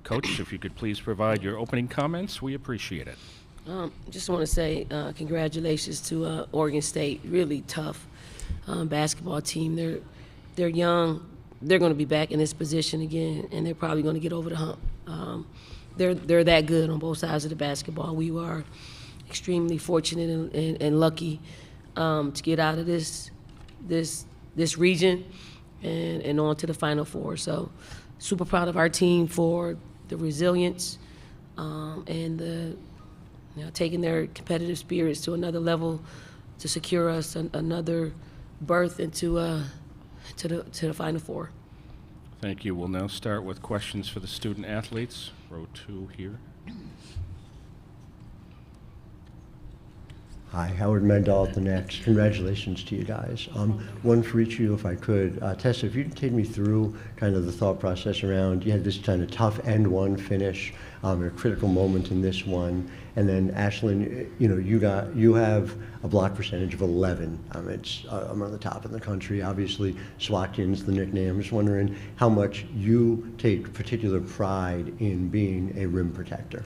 Coach, if you could please provide your opening comments, we appreciate it. Just want to say congratulations to Oregon State. Really tough basketball team. They're young. They're going to be back in this position again, and they're probably going to get over the hump. They're that good on both sides of the basketball. We are extremely fortunate and lucky to get out of this region and on to the Final Four. So super proud of our team for the resilience and the taking their competitive spirits to another level to secure us another berth into to the Final Four. Thank you. We'll now start with questions for the student athletes. Row 2 here. Hi, Howard Mandel at the Next. Congratulations to you guys. One for each of you, if I could. Tessa, if you could take me through kind of the thought process around, you had this kind of tough end one finish, a critical moment in this one, and then Ashlyn, you have a block percentage of 11. It's among the top in the country. Obviously, Swatkins, the nickname. I'm just wondering how much you take particular pride in being a rim protector.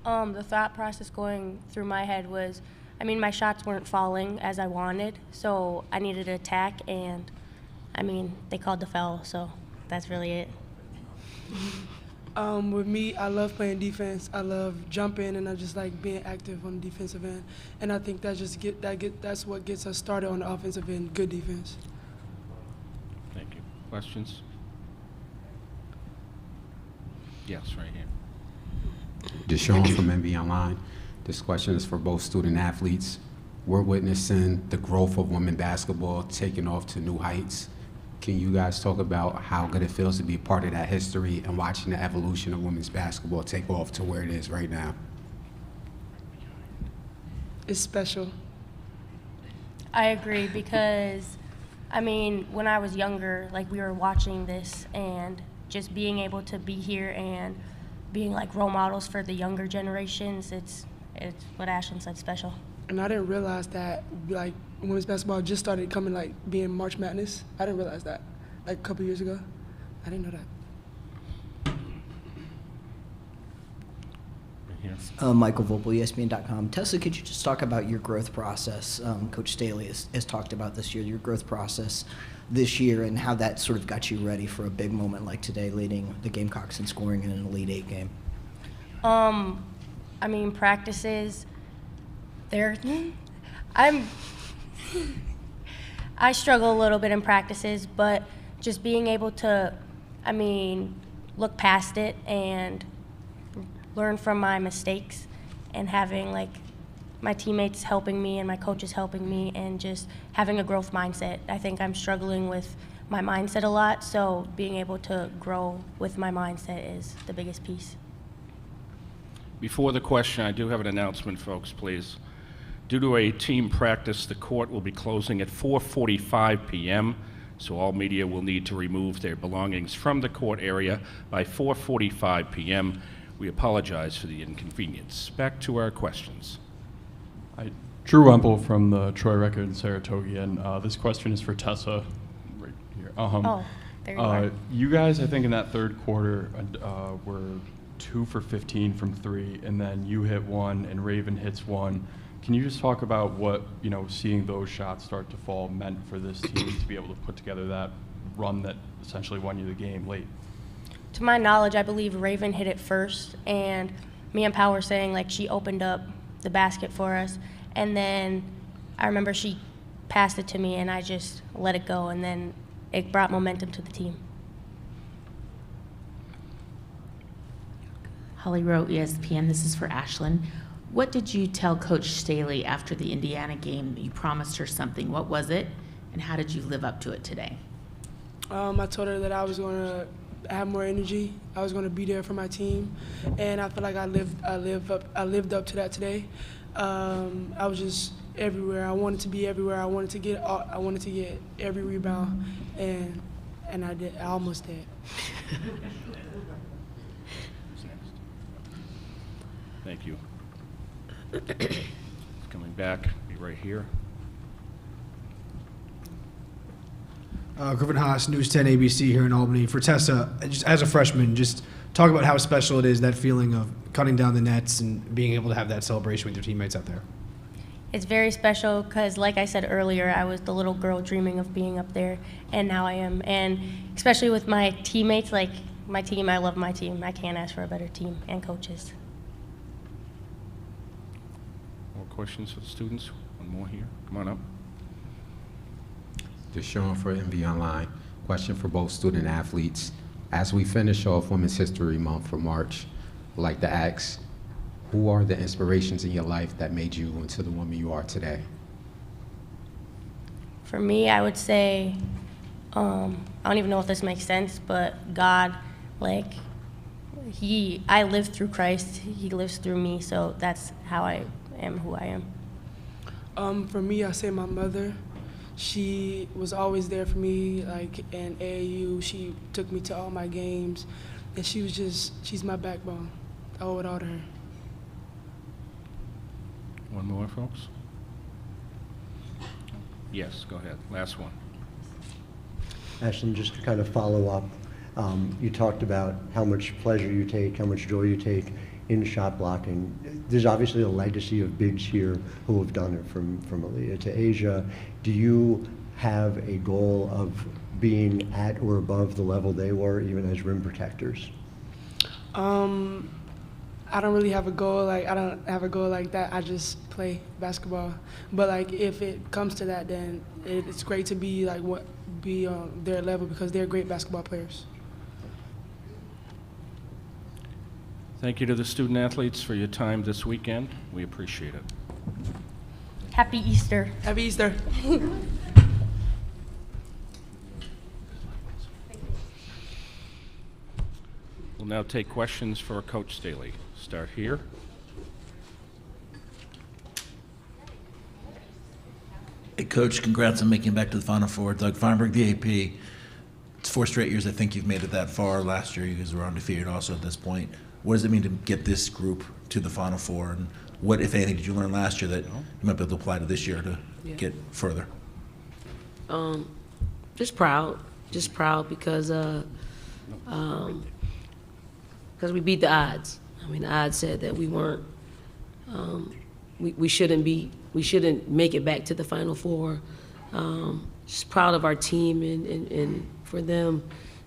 The thought process going through my head was, my shots weren't falling as I wanted, so I needed to attack, and, they called the foul, so that's really it. With me, I love playing defense. I love jumping, and I just like being active on the defensive end. And I think that's what gets us started on the offensive end, good defense. Thank you. Questions? Yes, right here. Deshaun from MB Online. This question is for both student athletes. We're witnessing the growth of women basketball taking off to new heights. Can you guys talk about how good it feels to be a part of that history and watching the evolution of women's basketball take off to where it is right now? It's special. I agree because, when I was younger, we were watching this and just being able to be here and being role models for the younger generations, it's what Ashlyn said, special. And I didn't realize that women's basketball just started coming being March Madness. I didn't realize that a couple years ago. I didn't know that. Here. Michael Vogel, ESPN.com. Tessa, could you just talk about your growth process? Coach Staley has talked about this year, your growth process this year, and how that sort of got you ready for a big moment like today, leading the Gamecocks in scoring in an Elite Eight game. Practices, I struggle a little bit in practices, but just being able to, look past it and learn from my mistakes and having my teammates helping me and my coaches helping me and just having a growth mindset. I think I'm struggling with my mindset a lot, so being able to grow with my mindset is the biggest piece. Before the question, I do have an announcement, folks, please. Due to a team practice, the court will be closing at 4:45 p.m., so all media will need to remove their belongings from the court area by 4:45 p.m. We apologize for the inconvenience. Back to our questions. Drew Wemple from the Troy Record in Saratoga, and this question is for Tessa right here. There you are. You guys, I think in that third quarter, were 2 for 15 from 3, and then you hit 1 and Raven hits 1. Can you just talk about what, seeing those shots start to fall meant for this team to be able to put together that run that essentially won you the game late? To my knowledge, I believe Raven hit it first, and me and Pau were saying she opened up the basket for us, and then I remember she passed it to me and I just let it go, and then it brought momentum to the team. Holly Rowe, ESPN. This is for Ashlyn. What did you tell Coach Staley after the Indiana game that you promised her something? What was it, and how did you live up to it today? I told her that I was going to have more energy. I was going to be there for my team, and I feel like I lived up to that today. I was just everywhere. I wanted to be everywhere. I wanted to get every rebound, and I did. I almost did. Thank you. Coming back, be right here. Griffin Haas, News 10 ABC here in Albany. For Tessa, just as a freshman, just talk about how special it is, that feeling of cutting down the nets and being able to have that celebration with your teammates out there. It's very special because, like I said earlier, I was the little girl dreaming of being up there, and now I am. And especially with my teammates, like my team, I love my team. I can't ask for a better team and coaches. More questions for the students? One more here. Come on up. Deshaun for MV Online. Question for both student athletes. As we finish off Women's History Month for March, I'd like to ask, who are the inspirations in your life that made you into the woman you are today? For me, I would say, I don't even know if this makes sense, but God, like, I live through Christ. He lives through me, so that's how I am who I am. For me, I say my mother. She was always there for me, like in AAU. She took me to all my games, and she's my backbone. I owe it all to her. One more, folks? Yes, go ahead. Last one. Ashlyn, just to kind of follow up, you talked about how much pleasure you take, how much joy you take in shot blocking. There's obviously a legacy of bigs here who have done it, from Aaliyah to Asia. Do you have a goal of being at or above the level they were, even as rim protectors? I don't really have a goal. I don't have a goal like that. I just play basketball. But like, if it comes to that, then it's great to be on their level because they're great basketball players. Thank you to the student athletes for your time this weekend. We appreciate it. Happy Easter. Happy Easter. We'll now take questions for Coach Staley. Start here. Hey, Coach, congrats on making it back to the Final Four. Doug Feinberg, the AP. It's 4 straight years I think you've made it that far. Last year you guys were undefeated also at this point. What does it mean to get this group to the Final Four? And what, if anything, did you learn last year that you might be able to apply to this year to get further? Just proud because we beat the odds. I mean, the odds said that we weren't, we shouldn't make it back to the Final Four. Just proud of our team and for them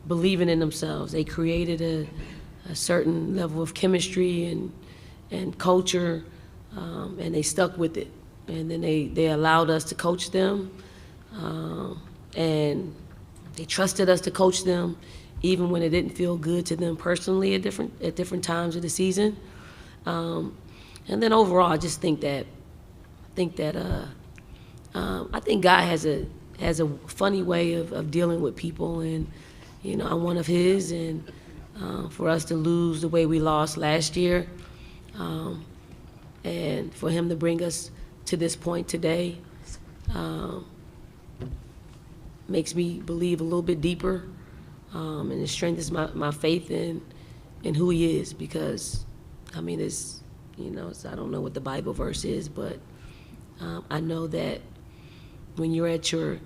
believing in themselves. They created a certain level of chemistry and culture, and they stuck with it. And then they allowed us to coach them, and they trusted us to coach them, even when it didn't feel good to them personally at different times of the season. And then overall, I just think that I think God has a funny way of dealing with people, and I'm one of his. And for us to lose the way we lost last year, and for him to bring us to this point today, makes me believe a little bit deeper. And it strengthens my faith in who he is, because, I mean, I don't know what the Bible verse is, but I know that when you're at your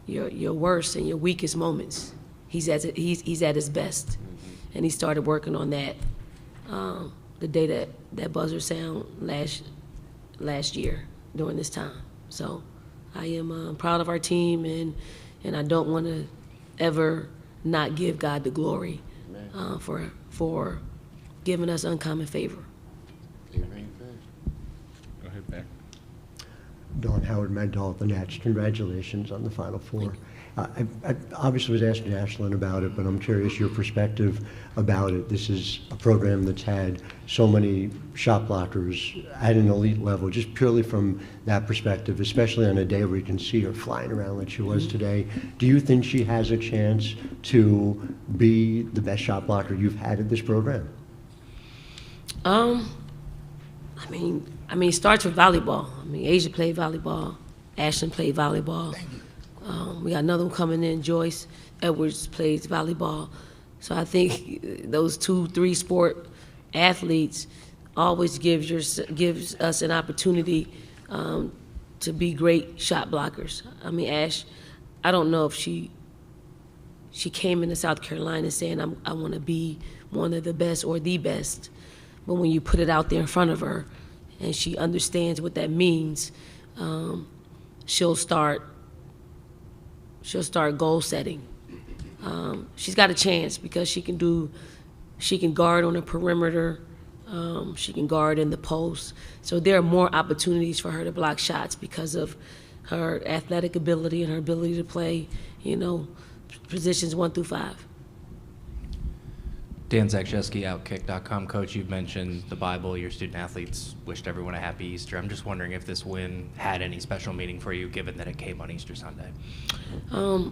worst and your weakest moments, he's at his best. And he started working on that the day that buzzer sound last year during this time. So I am proud of our team, and I don't want to ever not give God the glory for giving us uncommon favor. Go ahead, back. Dawn, Howard Magdal at the Nats. Congratulations on the Final Four. I obviously was asking Ashlyn about it, but I'm curious your perspective about it. This is a program that's had so many shot blockers at an elite level, just purely from that perspective, especially on a day where you can see her flying around like she was today. Do you think she has a chance to be the best shot blocker you've had at this program? I mean, it starts with volleyball. I mean, Asia played volleyball. Ashlyn played volleyball. We got another one coming in, Joyce Edwards plays volleyball. So I think those 2-3 sport athletes always gives us an opportunity to be great shot blockers. I mean, Ash, I don't know if she she came into South Carolina saying, I want to be one of the best or the best. But when you put it out there in front of her and she understands what that means, she'll start goal setting. She's got a chance because she can guard on the perimeter, she can guard in the post. So there are more opportunities for her to block shots because of her athletic ability and her ability to play, positions 1 through 5. Dan Zakrzewski, Outkick.com. Coach, you've mentioned the Bible, your student athletes wished everyone a happy Easter. I'm just wondering if this win had any special meaning for you, given that it came on Easter Sunday. I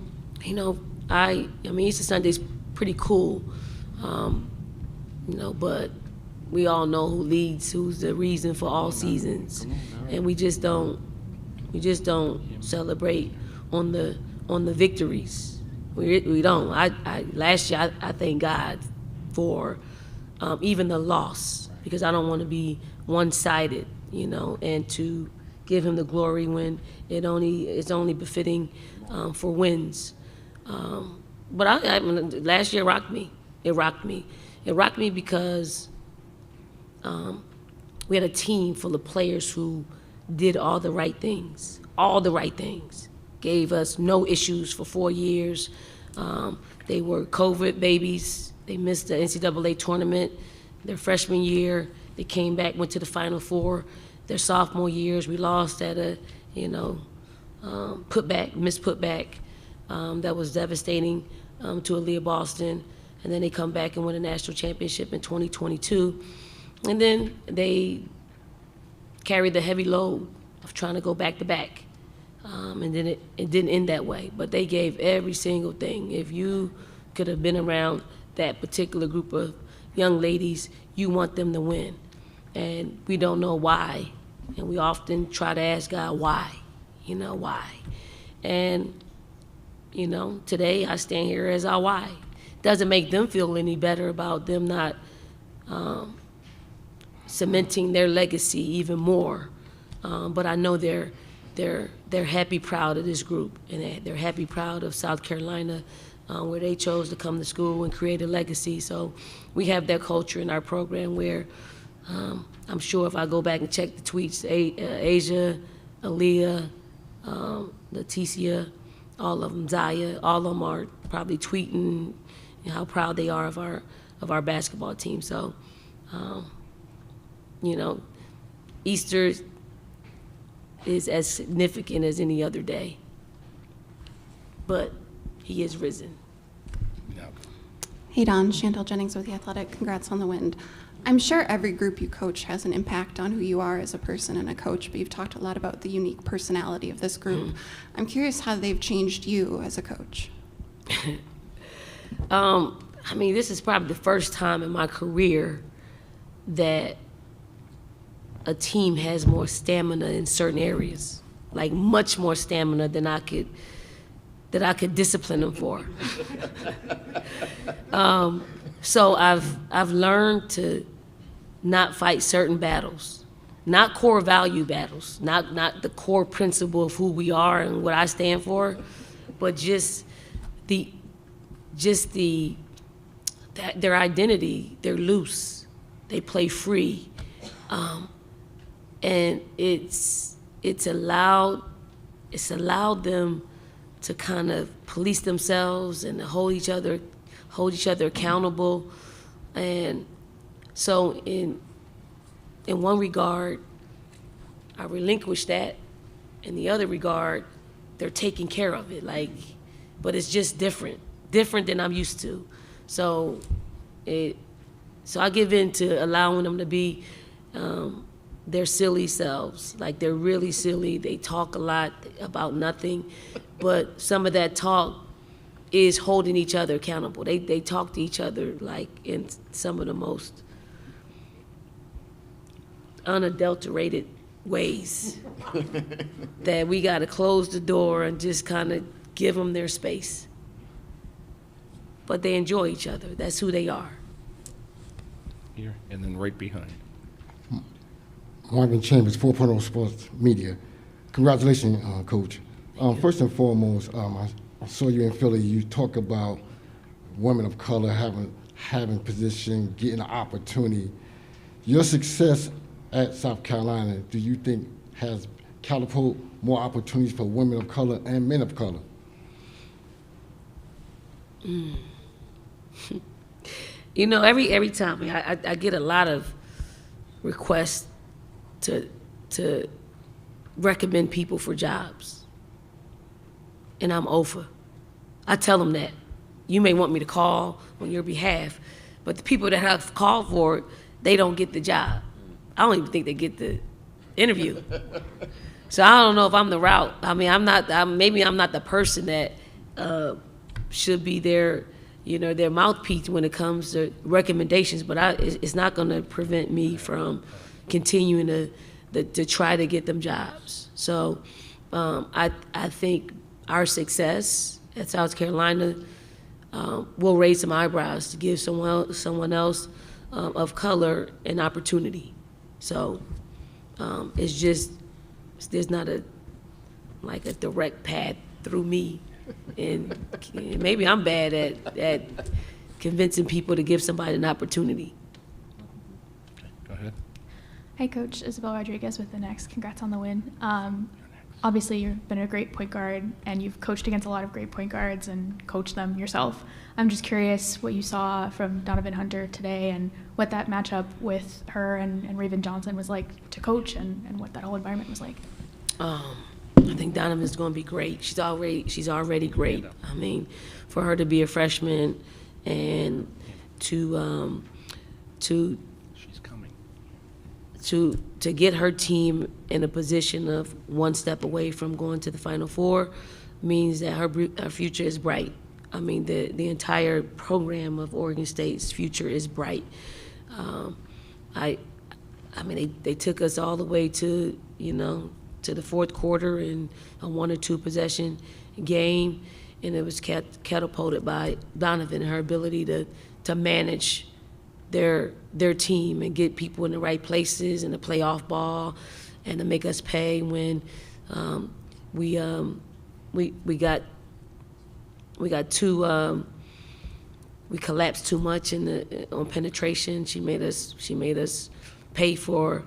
mean, Easter Sunday's pretty cool, but we all know who's the reason for all seasons, and we just don't celebrate on the victories. We don't. Last year I thank God for even the loss, because I don't want to be one-sided, and to give him the glory when it's only befitting for wins. But last year rocked me. It rocked me because we had a team full of players who did all the right things, gave us no issues for 4 years. They were COVID babies. They missed the NCAA tournament their freshman year. They came back, went to the Final Four. Their sophomore years, we lost at a, missed putback. That was devastating to Aaliyah Boston. And then they come back and win a national championship in 2022. And then they carried the heavy load of trying to go back-to-back. And then it didn't end that way. But they gave every single thing. If you could have been around that particular group of young ladies, you want them to win. And we don't know why. And we often try to ask God why, why. And, today I stand here as our why. Doesn't make them feel any better about them not cementing their legacy even more. But I know they're happy, proud of this group, and they're happy, proud of South Carolina, where they chose to come to school and create a legacy. So we have that culture in our program where I'm sure if I go back and check the tweets, Asia, Aaliyah, Leticia, all of them, Zaya, all of them are probably tweeting how proud they are of our basketball team. So, Easter is as significant as any other day, but he is risen. Hey Dawn, Chantel Jennings with The Athletic. Congrats on the win. I'm sure every group you coach has an impact on who you are as a person and a coach, but you've talked a lot about the unique personality of this group. I'm curious how they've changed you as a coach. This is probably the first time in my career that a team has more stamina in certain areas, like much more stamina than I could discipline them for. So I've learned to not fight certain battles, not core value battles, not the core principle of who we are and what I stand for, but their identity. They're loose, they play free, and it's allowed them to kind of police themselves and to hold each other accountable. And so in one regard, I relinquish that. In the other regard, they're taking care of it. But it's just different than I'm used to. So I give in to allowing them to be their silly selves. They're really silly. They talk a lot about nothing, but some of that talk is holding each other accountable. They talk to each other in some of the most unadulterated ways that we got to close the door and just kind of give them their space. But they enjoy each other. That's who they are. Here, and then right behind. Marvin Chambers, 4.0 Sports Media. Congratulations, Coach. First and foremost, I saw you in Philly. You talk about women of color having position, getting an opportunity. Your success at South Carolina, do you think has catapulted more opportunities for women of color and men of color? You know, every time I get a lot of requests to recommend people for jobs, and I'm over. I tell them that you may want me to call on your behalf, but the people that I've called for it, they don't get the job. I don't even think they get the interview. So I don't know if I'm the route. I mean, maybe I'm not the person that should be their mouthpiece when it comes to recommendations, but it's not going to prevent me from continuing to try to get them jobs. So I think our success at South Carolina will raise some eyebrows to give someone else of color an opportunity. So it's just, there's not a direct path through me. And maybe I'm bad at convincing people to give somebody an opportunity. Go ahead. Hi, Coach. Isabel Rodriguez with the Next. Congrats on the win. Obviously, you've been a great point guard, and you've coached against a lot of great point guards and coached them yourself. I'm just curious what you saw from Donovan Hunter today and what that matchup with her and Raven Johnson was like to coach and what that whole environment was like. I think Donovan's going to be great. She's already great. I mean, for her to be a freshman and to get her team in a position of one step away from going to the Final Four means that her future is bright. I mean, the entire program of Oregon State's future is bright. I mean, they took us all the way to the fourth quarter in a 1 or 2 possession game, and it was catapulted by Donovan and her ability to manage their team and get people in the right places and to play off ball and to make us pay when we collapsed too much on penetration. She made us pay for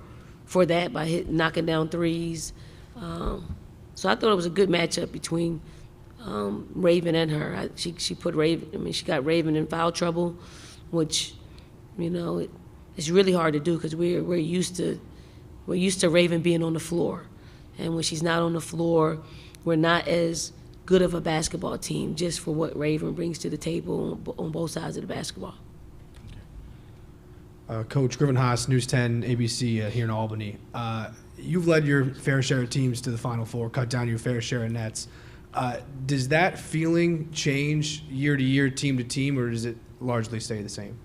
that by knocking down threes. So I thought it was a good matchup between Raven and her. She put Raven. I mean, she got Raven in foul trouble, which it's really hard to do because we're used to Raven being on the floor, and when she's not on the floor, we're not as good of a basketball team just for what Raven brings to the table on both sides of the basketball. Coach Griffin Haas, News 10, ABC here in Albany. You've led your fair share of teams to the Final Four, cut down your fair share of nets. Does that feeling change year to year, team to team, or does it largely stay the same?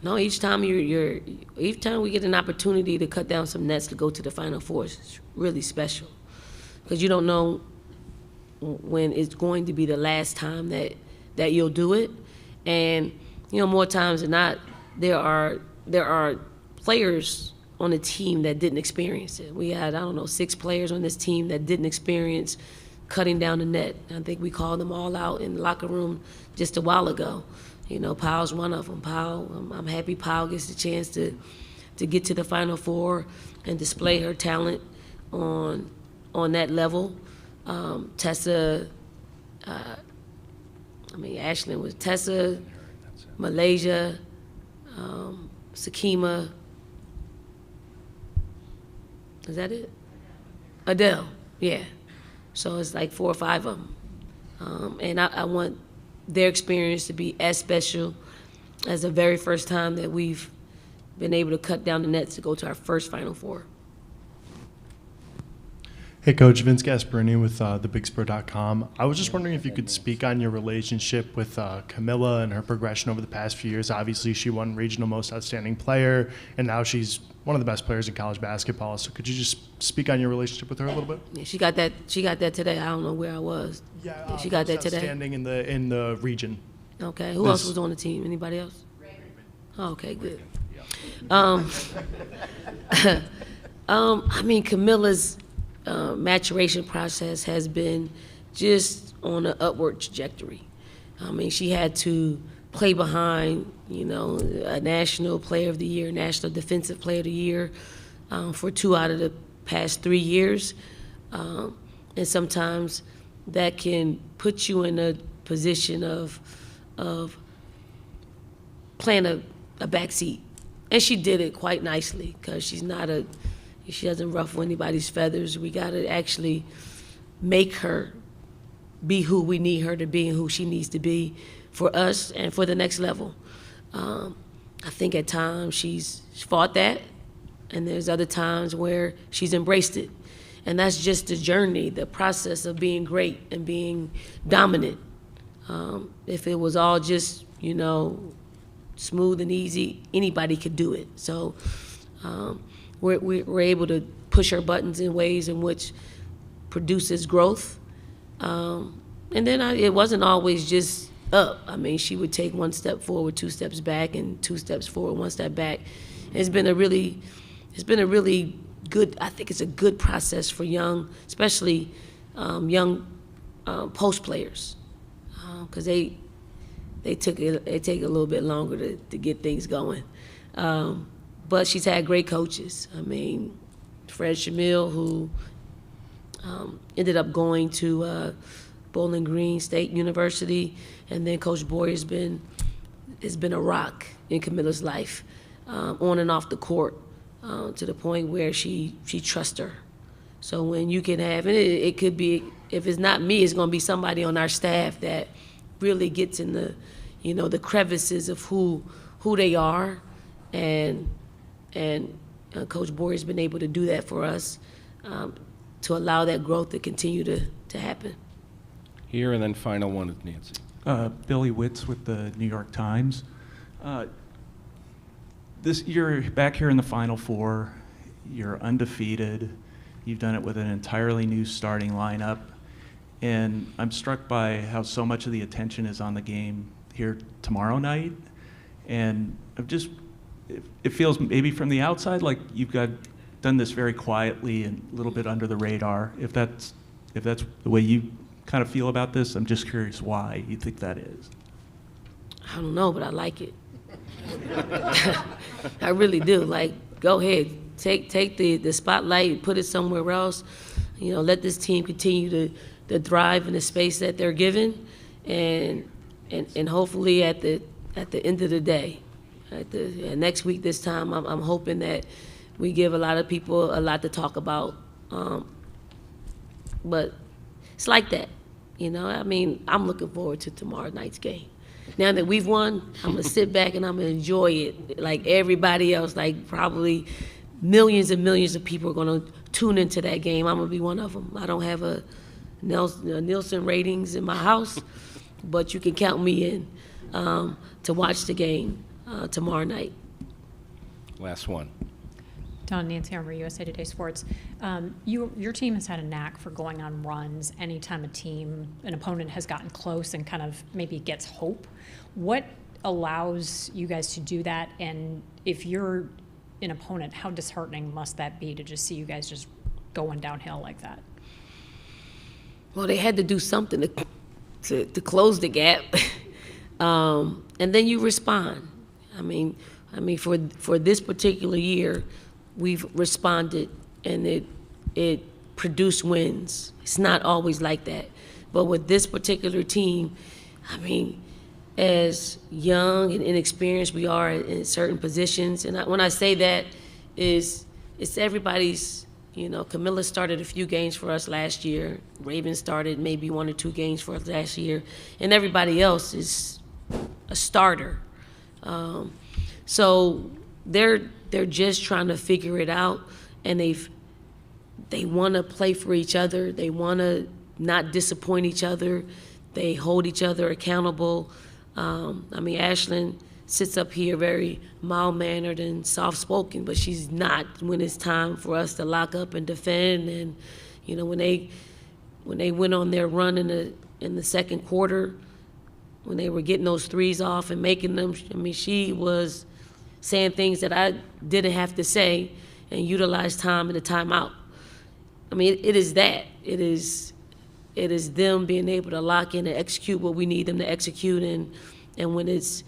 No, each time each time we get an opportunity to cut down some nets to go to the Final Four, it's really special because you don't know when it's going to be the last time that you'll do it, and more times than not, there are players on the team that didn't experience it. We had 6 players on this team that didn't experience cutting down the net. I think we called them all out in the locker room just a while ago. Powell's one of them. Powell, I'm happy Powell gets the chance to get to the Final Four and display her talent on that level. Tessa, Ashlyn was Tessa, Malaysia, Sakima. Is that it? Adele, yeah. So it's like 4 or 5 of them. And I want their experience to be as special as the very first time that we've been able to cut down the nets to go to our first Final Four. Hey, Coach, Vince Gasparini with thebigspur.com. I was just wondering if you could speak on your relationship with Camila and her progression over the past few years. Obviously, she won Regional Most Outstanding Player, and now she's one of the best players in college basketball. So could you just speak on your relationship with her a little bit? Yeah, she got that today. I don't know where I was. Yeah, she got that today. Outstanding in the region. Okay. Who else was on the team? Anybody else? Raven. Oh, okay, good. Camila's maturation process has been just on an upward trajectory. I mean, she had to play behind, a National Player of the Year, National Defensive Player of the Year for 2 out of the past 3 years. And sometimes that can put you in a position of playing a backseat. And she did it quite nicely because she doesn't ruffle anybody's feathers. We got to actually make her be who we need her to be and who she needs to be for us and for the next level. I think at times she's fought that, and there's other times where she's embraced it. And that's just the journey, the process of being great and being dominant. If it was all just, smooth and easy, anybody could do it. So we're able to push our buttons in ways in which produces growth. And then it wasn't always just up. I mean, she would take 1 step forward, 2 steps back, and 2 steps forward, 1 step back. It's been a really good, I think it's a good process for young, especially young post players, because they take a little bit longer to get things going. But she's had great coaches. I mean, Fred Shamil, who ended up going to Bowling Green State University, and then Coach Boyer has been a rock in Camila's life, on and off the court, to the point where she trusts her. So when you can have, and it could be, if it's not me, it's going to be somebody on our staff that really gets in the, the crevices of who they are, and Coach Boyer has been able to do that for us, to allow that growth to continue to happen. Here, and then final one with Nancy. Billy Witz with the New York Times. You're back here in the Final Four. You're undefeated. You've done it with an entirely new starting lineup. And I'm struck by how so much of the attention is on the game here tomorrow night. And it feels maybe from the outside like you've done this very quietly and a little bit under the radar. If that's the way you kind of feel about this, I'm just curious why you think that is. I don't know, but I like it. I really do. Like, go ahead, take the spotlight, put it somewhere else. Let this team continue to thrive in the space that they're given, and hopefully at the end of the day, next week this time, I'm hoping that we give a lot of people a lot to talk about. But it's like that, I mean, I'm looking forward to tomorrow night's game. Now that we've won, I'm gonna sit back and I'm gonna enjoy it like everybody else. Like, probably millions and millions of people are gonna tune into that game. I'm gonna be one of them. I don't have a Nielsen ratings in my house, but you can count me in to watch the game tomorrow night. Last one. Dawn, Nancy Armour, USA Today Sports. Your team has had a knack for going on runs anytime an opponent has gotten close and kind of maybe gets hope. What allows you guys to do that? And if you're an opponent, how disheartening must that be to just see you guys just going downhill like that? Well, they had to do something to close the gap, and then you respond. I mean, for this particular year, we've responded, and it produced wins. It's not always like that, but with this particular team, I mean, as young and inexperienced we are in certain positions, and when I say that, it's everybody's. Camila started a few games for us last year. Raven started maybe 1 or 2 games for us last year, and everybody else is a starter. So they're just trying to figure it out, and they want to play for each other. They want to not disappoint each other. They hold each other accountable. Ashlyn sits up here very mild-mannered and soft-spoken, but she's not when it's time for us to lock up and defend. And when they went on their run in the second quarter, when they were getting those threes off and making them, she was saying things that I didn't have to say and utilize time in the timeout. It is that. It is it is them being able to lock in and execute what we need them to execute, and when it's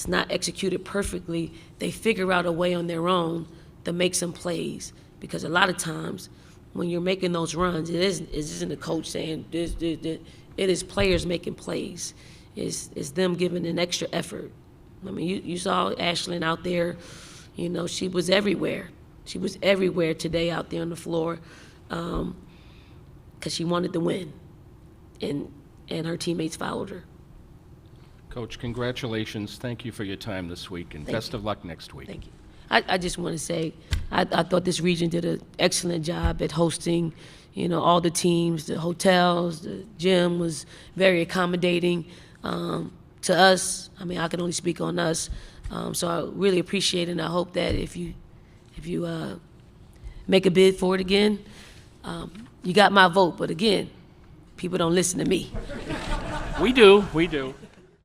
not executed perfectly, they figure out a way on their own to make some plays. Because a lot of times, when you're making those runs, it isn't the coach saying this. It is players making plays. It's them giving an extra effort. I mean, you saw Ashlyn out there. You know, she was everywhere. She was everywhere today out there on the floor because she wanted to win, and her teammates followed her. Coach, congratulations. Thank you for your time this week, and best of luck next week. Thank you. I just want to say, I thought this region did an excellent job at hosting, you know, all the teams, the hotels, the gym was very accommodating to us. I mean, I can only speak on us. So I really appreciate it, and I hope that if you make a bid for it again, you got my vote. But again, people don't listen to me. We do.